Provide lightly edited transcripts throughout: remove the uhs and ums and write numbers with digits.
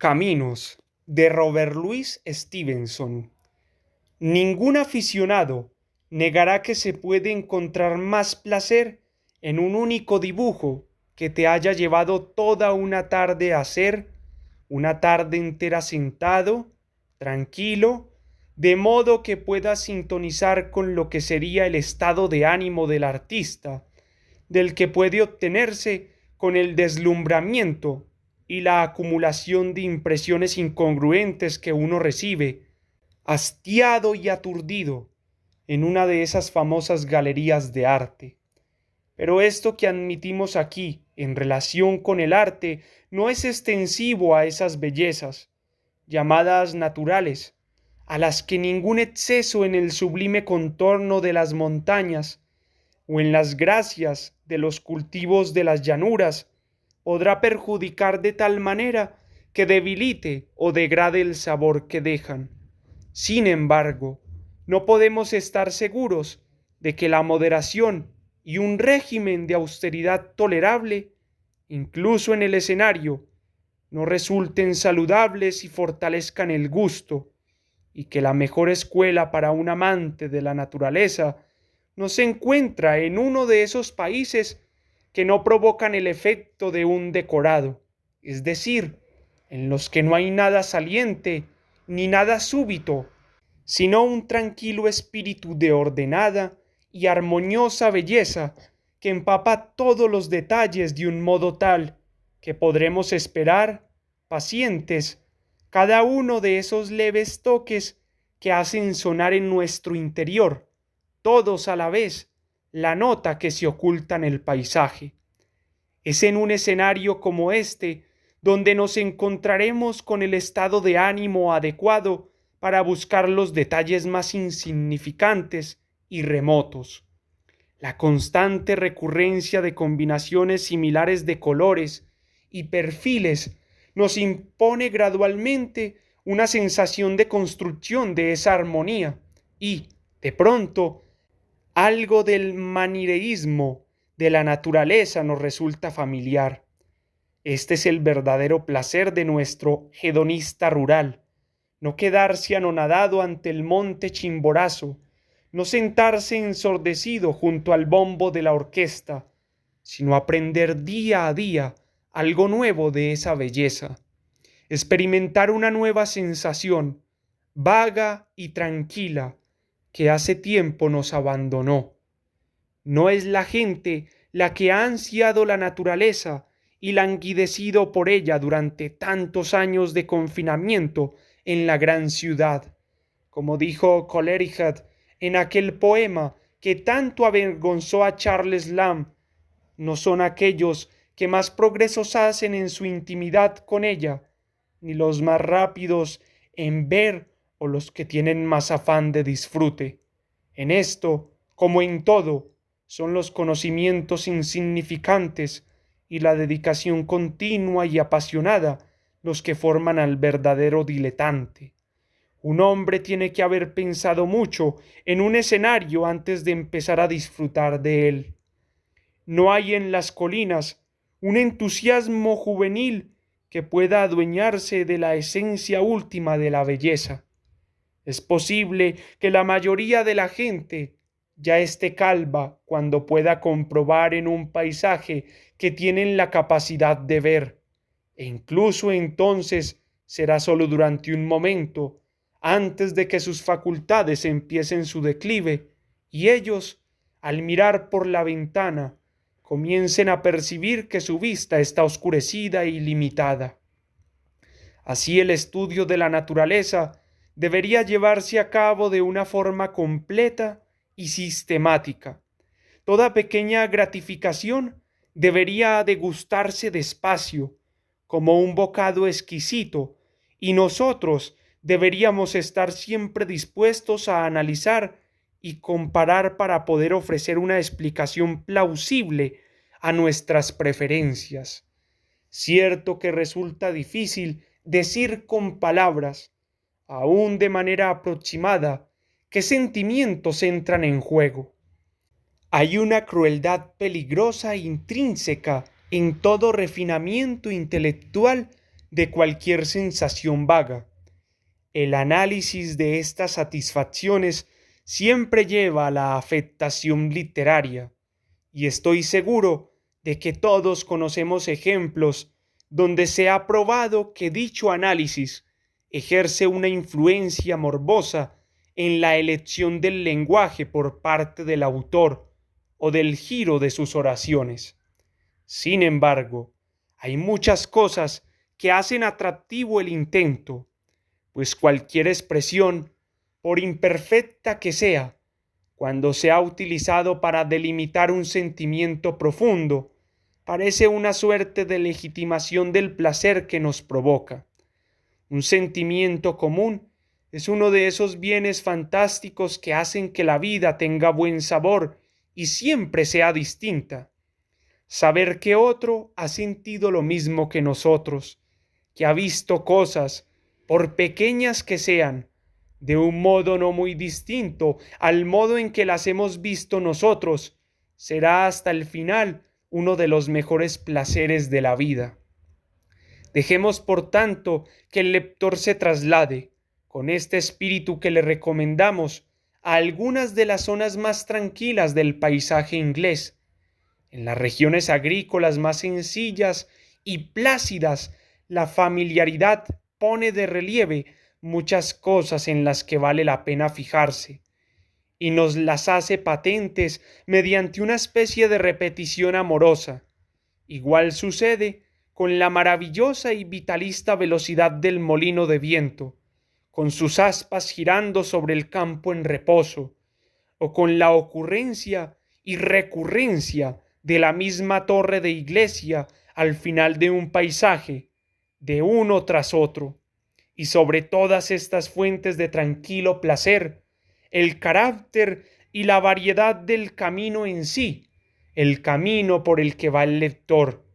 Caminos, de Robert Louis Stevenson. Ningún aficionado negará que se puede encontrar más placer en un único dibujo que te haya llevado toda una tarde a hacer, una tarde entera sentado, tranquilo, de modo que puedas sintonizar con lo que sería el estado de ánimo del artista, del que puede obtenerse con el deslumbramiento y la acumulación de impresiones incongruentes que uno recibe, hastiado y aturdido, en una de esas famosas galerías de arte. Pero esto que admitimos aquí en relación con el arte no es extensivo a esas bellezas, llamadas naturales, a las que ningún exceso en el sublime contorno de las montañas o en las gracias de los cultivos de las llanuras podrá perjudicar de tal manera que debilite o degrade el sabor que dejan. Sin embargo, no podemos estar seguros de que la moderación y un régimen de austeridad tolerable, incluso en el escenario, no resulten saludables y fortalezcan el gusto, y que la mejor escuela para un amante de la naturaleza no se encuentra en uno de esos países que no provocan el efecto de un decorado, es decir, en los que no hay nada saliente ni nada súbito, sino un tranquilo espíritu de ordenada y armoniosa belleza que empapa todos los detalles de un modo tal que podremos esperar, pacientes, cada uno de esos leves toques que hacen sonar en nuestro interior, todos a la vez, la nota que se oculta en el paisaje. Es en un escenario como este donde nos encontraremos con el estado de ánimo adecuado para buscar los detalles más insignificantes y remotos. La constante recurrencia de combinaciones similares de colores y perfiles nos impone gradualmente una sensación de construcción de esa armonía y, de pronto, algo del manireísmo de la naturaleza nos resulta familiar. Este es el verdadero placer de nuestro hedonista rural, no quedarse anonadado ante el monte Chimborazo, no sentarse ensordecido junto al bombo de la orquesta, sino aprender día a día algo nuevo de esa belleza, experimentar una nueva sensación, vaga y tranquila, que hace tiempo nos abandonó. No es la gente la que ha ansiado la naturaleza y languidecido por ella durante tantos años de confinamiento en la gran ciudad, como dijo Coleridge en aquel poema que tanto avergonzó a Charles Lamb. No son aquellos que más progresos hacen en su intimidad con ella, ni los más rápidos en ver o los que tienen más afán de disfrute. En esto, como en todo, son los conocimientos insignificantes y la dedicación continua y apasionada los que forman al verdadero diletante. Un hombre tiene que haber pensado mucho en un escenario antes de empezar a disfrutar de él. No hay en las colinas un entusiasmo juvenil que pueda adueñarse de la esencia última de la belleza. Es posible que la mayoría de la gente ya esté calva cuando pueda comprobar en un paisaje que tienen la capacidad de ver, e incluso entonces será solo durante un momento, antes de que sus facultades empiecen su declive, y ellos, al mirar por la ventana, comiencen a percibir que su vista está oscurecida y limitada. Así el estudio de la naturaleza debería llevarse a cabo de una forma completa y sistemática. Toda pequeña gratificación debería degustarse despacio, como un bocado exquisito, y nosotros deberíamos estar siempre dispuestos a analizar y comparar para poder ofrecer una explicación plausible a nuestras preferencias. Cierto que resulta difícil decir con palabras, aún de manera aproximada, qué sentimientos entran en juego. Hay una crueldad peligrosa e intrínseca en todo refinamiento intelectual de cualquier sensación vaga. El análisis de estas satisfacciones siempre lleva a la afectación literaria, y estoy seguro de que todos conocemos ejemplos donde se ha probado que dicho análisis ejerce una influencia morbosa en la elección del lenguaje por parte del autor o del giro de sus oraciones. Sin embargo, hay muchas cosas que hacen atractivo el intento, pues cualquier expresión, por imperfecta que sea, cuando se ha utilizado para delimitar un sentimiento profundo, parece una suerte de legitimación del placer que nos provoca. Un sentimiento común es uno de esos bienes fantásticos que hacen que la vida tenga buen sabor y siempre sea distinta. Saber que otro ha sentido lo mismo que nosotros, que ha visto cosas, por pequeñas que sean, de un modo no muy distinto al modo en que las hemos visto nosotros, será hasta el final uno de los mejores placeres de la vida. Dejemos, por tanto, que el lector se traslade, con este espíritu que le recomendamos, a algunas de las zonas más tranquilas del paisaje inglés, en las regiones agrícolas más sencillas y plácidas. La familiaridad pone de relieve muchas cosas en las que vale la pena fijarse, y nos las hace patentes mediante una especie de repetición amorosa. Igual sucede con la maravillosa y vitalista velocidad del molino de viento, con sus aspas girando sobre el campo en reposo, o con la ocurrencia y recurrencia de la misma torre de iglesia al final de un paisaje, de uno tras otro. Y sobre todas estas fuentes de tranquilo placer, el carácter y la variedad del camino en sí, el camino por el que va el lector,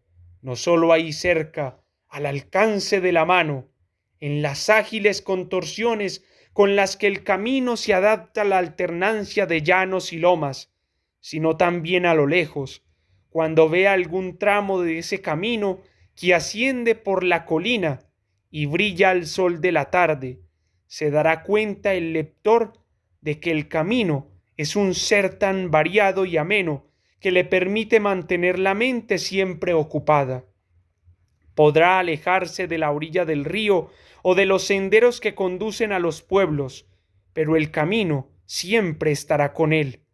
no sólo ahí cerca, al alcance de la mano, en las ágiles contorsiones con las que el camino se adapta a la alternancia de llanos y lomas, sino también a lo lejos, cuando vea algún tramo de ese camino que asciende por la colina y brilla al sol de la tarde, se dará cuenta el lector de que el camino es un ser tan variado y ameno que le permite mantener la mente siempre ocupada. Podrá alejarse de la orilla del río o de los senderos que conducen a los pueblos, pero el camino siempre estará con él.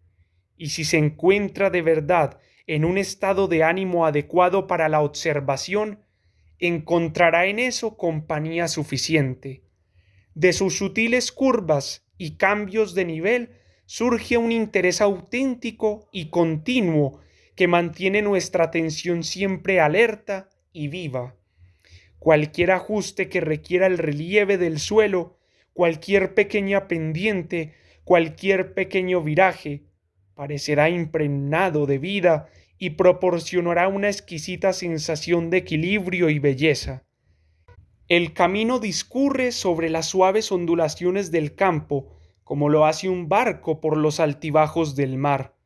Y si se encuentra de verdad en un estado de ánimo adecuado para la observación, encontrará en eso compañía suficiente. De sus sutiles curvas y cambios de nivel surge un interés auténtico y continuo que mantiene nuestra atención siempre alerta y viva. Cualquier ajuste que requiera el relieve del suelo, cualquier pequeña pendiente, cualquier pequeño viraje, parecerá impregnado de vida y proporcionará una exquisita sensación de equilibrio y belleza. El camino discurre sobre las suaves ondulaciones del campo, como lo hace un barco por los altibajos del mar,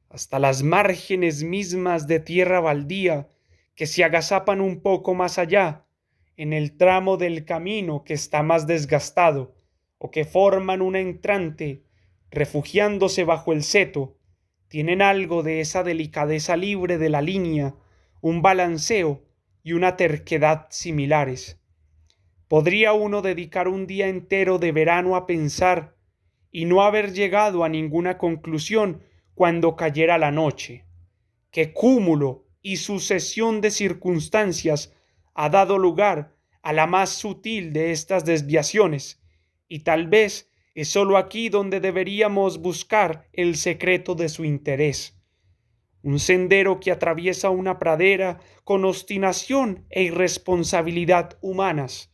hasta las márgenes mismas de tierra baldía que se agazapan un poco más allá, en el tramo del camino que está más desgastado, o que forman una entrante, refugiándose bajo el seto, tienen algo de esa delicadeza libre de la línea, un balanceo y una terquedad similares. Podría uno dedicar un día entero de verano a pensar y no haber llegado a ninguna conclusión cuando cayera la noche. ¿Qué cúmulo y sucesión de circunstancias ha dado lugar a la más sutil de estas desviaciones? Y tal vez es sólo aquí donde deberíamos buscar el secreto de su interés. Un sendero que atraviesa una pradera con obstinación e irresponsabilidad humanas,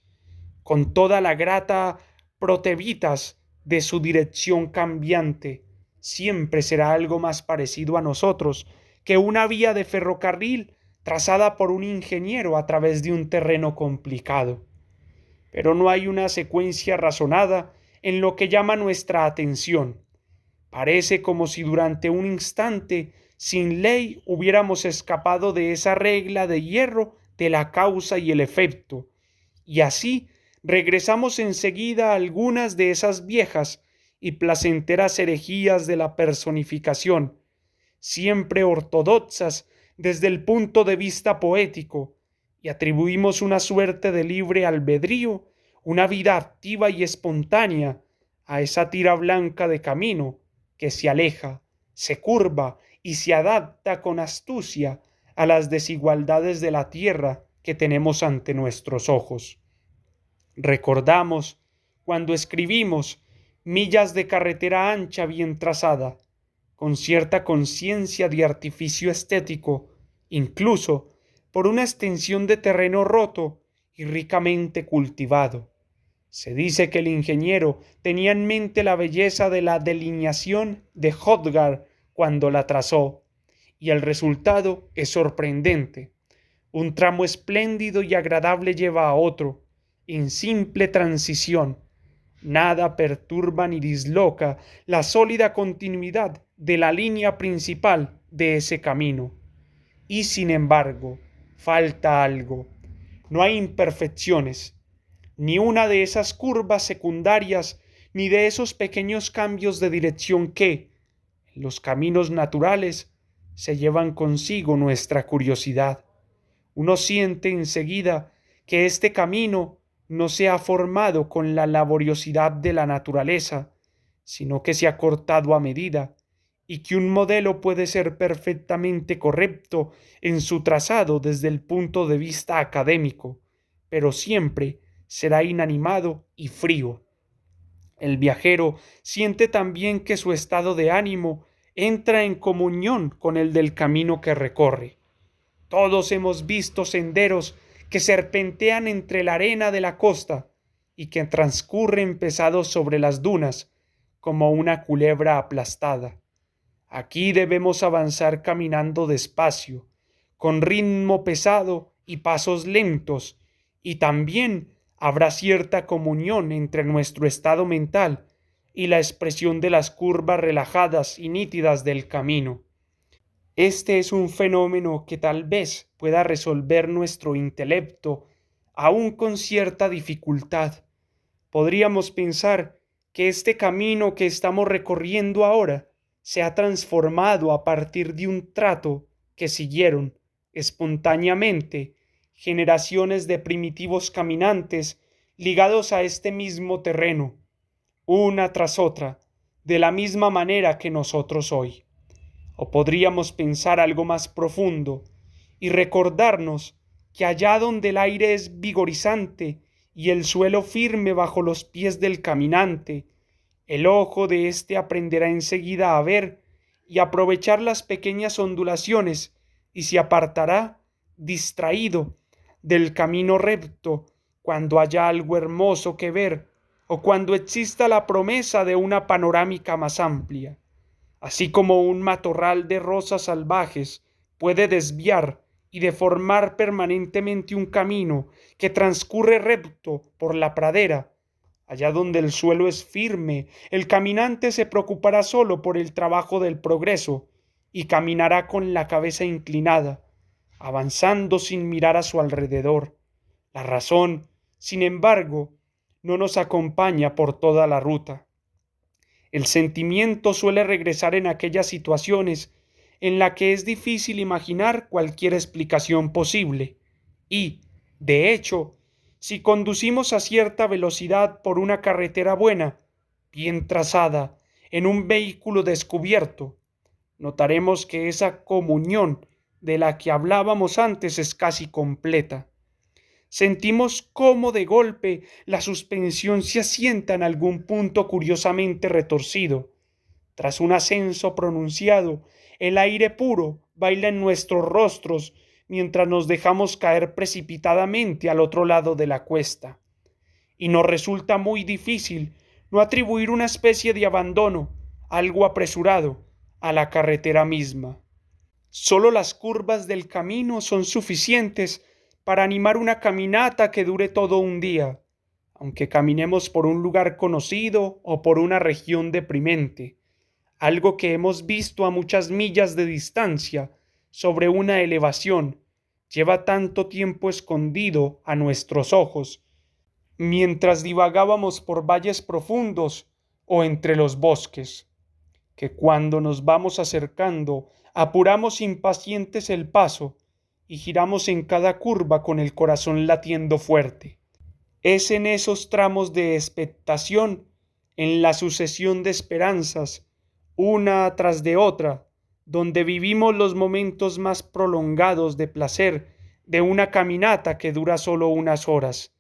con toda la grata protevitas de su dirección cambiante, siempre será algo más parecido a nosotros que una vía de ferrocarril trazada por un ingeniero a través de un terreno complicado. Pero no hay una secuencia razonada en lo que llama nuestra atención. Parece como si durante un instante, sin ley, hubiéramos escapado de esa regla de hierro de la causa y el efecto, y así regresamos enseguida a algunas de esas viejas y placenteras herejías de la personificación, siempre ortodoxas desde el punto de vista poético, y atribuimos una suerte de libre albedrío, una vida activa y espontánea a esa tira blanca de camino que se aleja, se curva y se adapta con astucia a las desigualdades de la tierra que tenemos ante nuestros ojos. Recordamos, cuando escribimos, millas de carretera ancha bien trazada, con cierta conciencia de artificio estético, incluso por una extensión de terreno roto y ricamente cultivado. Se dice que el ingeniero tenía en mente la belleza de la delineación de Hrodgaard cuando la trazó, y el resultado es sorprendente. Un tramo espléndido y agradable lleva a otro, en simple transición. Nada perturba ni disloca la sólida continuidad de la línea principal de ese camino. Y sin embargo, falta algo. No hay imperfecciones, ni una de esas curvas secundarias, ni de esos pequeños cambios de dirección que, en los caminos naturales, se llevan consigo nuestra curiosidad. Uno siente enseguida que este camino no se ha formado con la laboriosidad de la naturaleza, sino que se ha cortado a medida, y que un modelo puede ser perfectamente correcto en su trazado desde el punto de vista académico, pero siempre será inanimado y frío. El viajero siente también que su estado de ánimo entra en comunión con el del camino que recorre. Todos hemos visto senderos que serpentean entre la arena de la costa y que transcurren pesados sobre las dunas como una culebra aplastada. Aquí debemos avanzar caminando despacio, con ritmo pesado y pasos lentos, y también habrá cierta comunión entre nuestro estado mental y la expresión de las curvas relajadas y nítidas del camino. Este es un fenómeno que tal vez pueda resolver nuestro intelecto, aun con cierta dificultad. Podríamos pensar que este camino que estamos recorriendo ahora se ha transformado a partir de un trato que siguieron espontáneamente generaciones de primitivos caminantes ligados a este mismo terreno, una tras otra, de la misma manera que nosotros hoy. O podríamos pensar algo más profundo y recordarnos que allá donde el aire es vigorizante y el suelo firme bajo los pies del caminante, el ojo de éste aprenderá enseguida a ver y aprovechar las pequeñas ondulaciones y se apartará, distraído, del camino recto cuando haya algo hermoso que ver o cuando exista la promesa de una panorámica más amplia. Así como un matorral de rosas salvajes puede desviar y deformar permanentemente un camino que transcurre recto por la pradera, allá donde el suelo es firme, el caminante se preocupará solo por el trabajo del progreso y caminará con la cabeza inclinada, avanzando sin mirar a su alrededor. La razón, sin embargo, no nos acompaña por toda la ruta. El sentimiento suele regresar en aquellas situaciones en las que es difícil imaginar cualquier explicación posible y, de hecho, si conducimos a cierta velocidad por una carretera buena, bien trazada, en un vehículo descubierto, notaremos que esa comunión de la que hablábamos antes es casi completa. Sentimos cómo de golpe la suspensión se asienta en algún punto curiosamente retorcido. Tras un ascenso pronunciado, el aire puro baila en nuestros rostros mientras nos dejamos caer precipitadamente al otro lado de la cuesta. Y nos resulta muy difícil no atribuir una especie de abandono, algo apresurado, a la carretera misma. Solo las curvas del camino son suficientes para animar una caminata que dure todo un día, aunque caminemos por un lugar conocido o por una región deprimente, algo que hemos visto a muchas millas de distancia sobre una elevación, lleva tanto tiempo escondido a nuestros ojos mientras divagábamos por valles profundos o entre los bosques, que cuando nos vamos acercando apuramos impacientes el paso y giramos en cada curva con el corazón latiendo fuerte. Es en esos tramos de expectación, en la sucesión de esperanzas, una tras de otra, donde vivimos los momentos más prolongados de placer de una caminata que dura solo unas horas.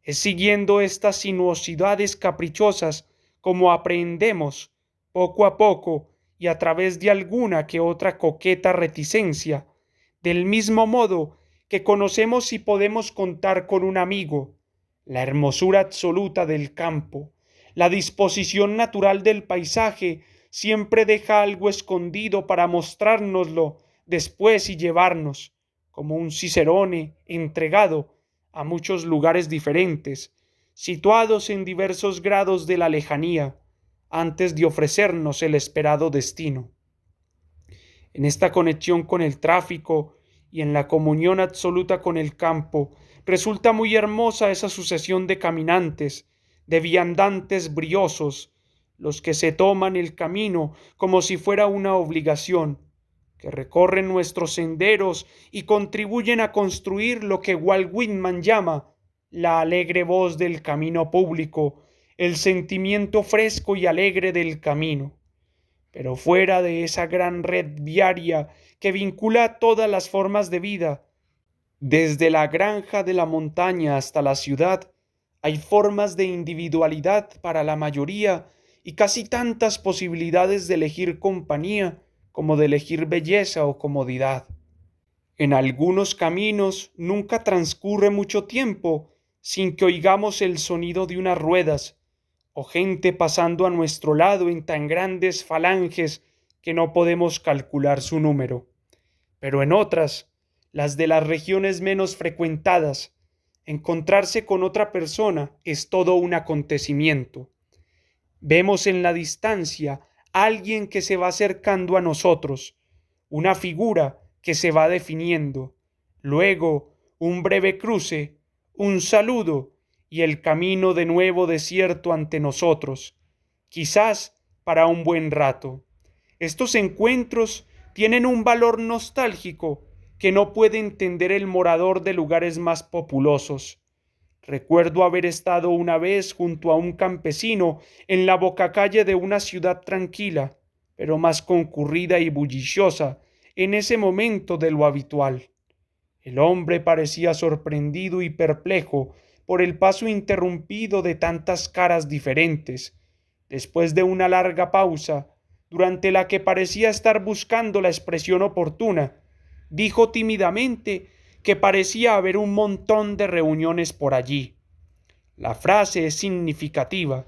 Es siguiendo estas sinuosidades caprichosas como aprendemos, poco a poco y a través de alguna que otra coqueta reticencia, del mismo modo que conocemos y podemos contar con un amigo, la hermosura absoluta del campo, la disposición natural del paisaje siempre deja algo escondido para mostrárnoslo después y llevarnos, como un cicerone entregado a muchos lugares diferentes, situados en diversos grados de la lejanía, antes de ofrecernos el esperado destino. En esta conexión con el tráfico y en la comunión absoluta con el campo, resulta muy hermosa esa sucesión de caminantes, de viandantes briosos, los que se toman el camino como si fuera una obligación, que recorren nuestros senderos y contribuyen a construir lo que Walt Whitman llama la alegre voz del camino público, el sentimiento fresco y alegre del camino. Pero fuera de esa gran red viaria que vincula todas las formas de vida, desde la granja de la montaña hasta la ciudad, hay formas de individualidad para la mayoría y casi tantas posibilidades de elegir compañía como de elegir belleza o comodidad. En algunos caminos nunca transcurre mucho tiempo sin que oigamos el sonido de unas ruedas o gente pasando a nuestro lado en tan grandes falanges que no podemos calcular su número. Pero en otras, las de las regiones menos frecuentadas, encontrarse con otra persona es todo un acontecimiento. Vemos en la distancia a alguien que se va acercando a nosotros, una figura que se va definiendo, luego un breve cruce, un saludo y el camino de nuevo desierto ante nosotros, quizás para un buen rato. Estos encuentros tienen un valor nostálgico que no puede entender el morador de lugares más populosos. Recuerdo haber estado una vez junto a un campesino en la bocacalle de una ciudad tranquila, pero más concurrida y bulliciosa en ese momento de lo habitual. El hombre parecía sorprendido y perplejo por el paso interrumpido de tantas caras diferentes. Después de una larga pausa, durante la que parecía estar buscando la expresión oportuna, dijo tímidamente que parecía haber un montón de reuniones por allí. La frase es significativa.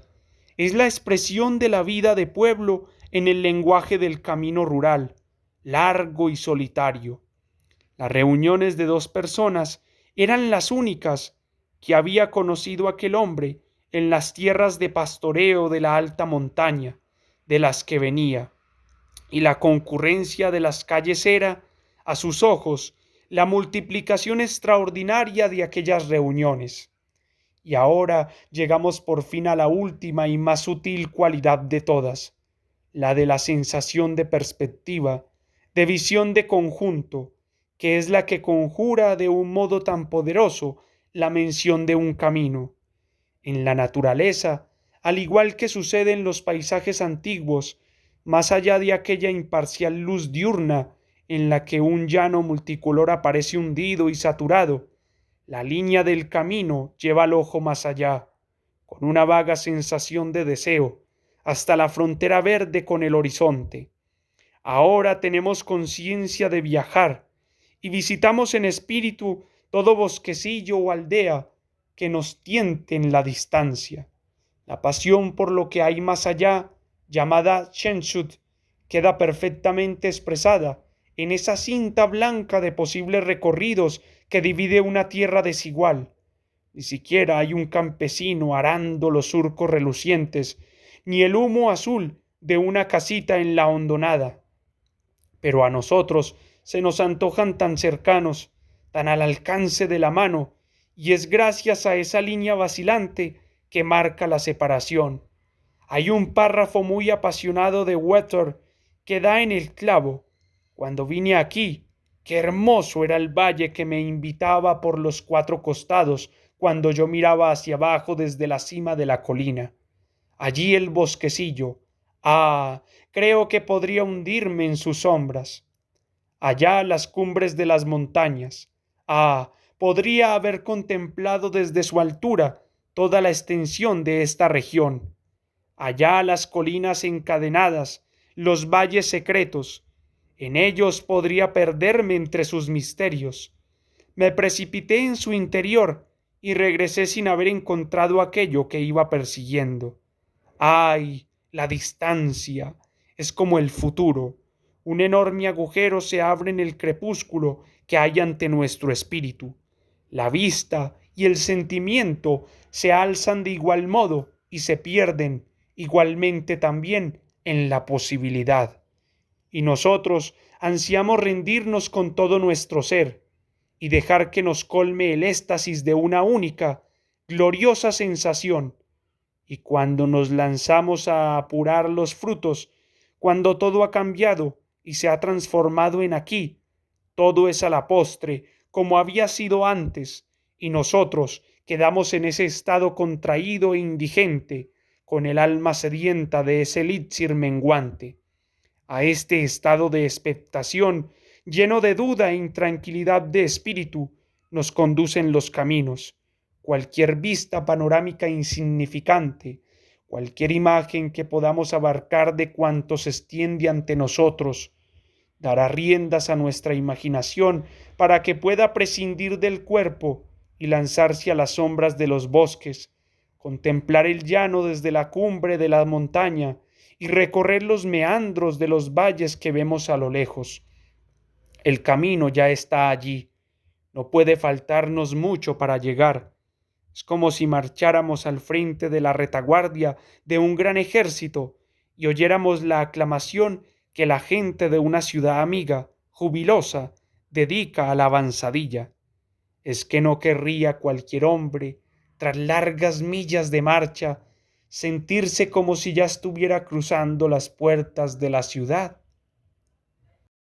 Es la expresión de la vida de pueblo en el lenguaje del camino rural, largo y solitario. Las reuniones de dos personas eran las únicas que había conocido aquel hombre en las tierras de pastoreo de la alta montaña, de las que venía, y la concurrencia de las calles era, a sus ojos, la multiplicación extraordinaria de aquellas reuniones. Y ahora llegamos por fin a la última y más sutil cualidad de todas, la de la sensación de perspectiva, de visión de conjunto, que es la que conjura de un modo tan poderoso la mención de un camino. En la naturaleza, al igual que sucede en los paisajes antiguos, más allá de aquella imparcial luz diurna en la que un llano multicolor aparece hundido y saturado, la línea del camino lleva al ojo más allá, con una vaga sensación de deseo, hasta la frontera verde con el horizonte. Ahora tenemos conciencia de viajar y visitamos en espíritu todo bosquecillo o aldea que nos tiente en la distancia. La pasión por lo que hay más allá, llamada Shenshut, queda perfectamente expresada en esa cinta blanca de posibles recorridos que divide una tierra desigual. Ni siquiera hay un campesino arando los surcos relucientes, ni el humo azul de una casita en la hondonada. Pero a nosotros se nos antojan tan cercanos, tan al alcance de la mano, y es gracias a esa línea vacilante que marca la separación. Hay un párrafo muy apasionado de Werther que da en el clavo. Cuando vine aquí, qué hermoso era el valle que me invitaba por los cuatro costados cuando yo miraba hacia abajo desde la cima de la colina. Allí el bosquecillo. Ah, creo que podría hundirme en sus sombras. Allá las cumbres de las montañas. Ah, podría haber contemplado desde su altura toda la extensión de esta región. Allá las colinas encadenadas, los valles secretos. En ellos podría perderme entre sus misterios. Me precipité en su interior y regresé sin haber encontrado aquello que iba persiguiendo. ¡Ay! La distancia es como el futuro. Un enorme agujero se abre en el crepúsculo que hay ante nuestro espíritu. La vista y el sentimiento se alzan de igual modo y se pierden igualmente también en la posibilidad. Y nosotros ansiamos rendirnos con todo nuestro ser y dejar que nos colme el éxtasis de una única, gloriosa sensación. Y cuando nos lanzamos a apurar los frutos, cuando todo ha cambiado y se ha transformado en aquí, todo es a la postre como había sido antes, y nosotros quedamos en ese estado contraído e indigente, con el alma sedienta de ese elixir menguante. A este estado de expectación, lleno de duda e intranquilidad de espíritu, nos conducen los caminos. Cualquier vista panorámica insignificante, cualquier imagen que podamos abarcar de cuanto se extiende ante nosotros, dará riendas a nuestra imaginación para que pueda prescindir del cuerpo y lanzarse a las sombras de los bosques, contemplar el llano desde la cumbre de la montaña y recorrer los meandros de los valles que vemos a lo lejos. El camino ya está allí, no puede faltarnos mucho para llegar. Es como si marcháramos al frente de la retaguardia de un gran ejército y oyéramos la aclamación que la gente de una ciudad amiga, jubilosa, dedica a la avanzadilla. Es que no querría cualquier hombre, tras largas millas de marcha, sentirse como si ya estuviera cruzando las puertas de la ciudad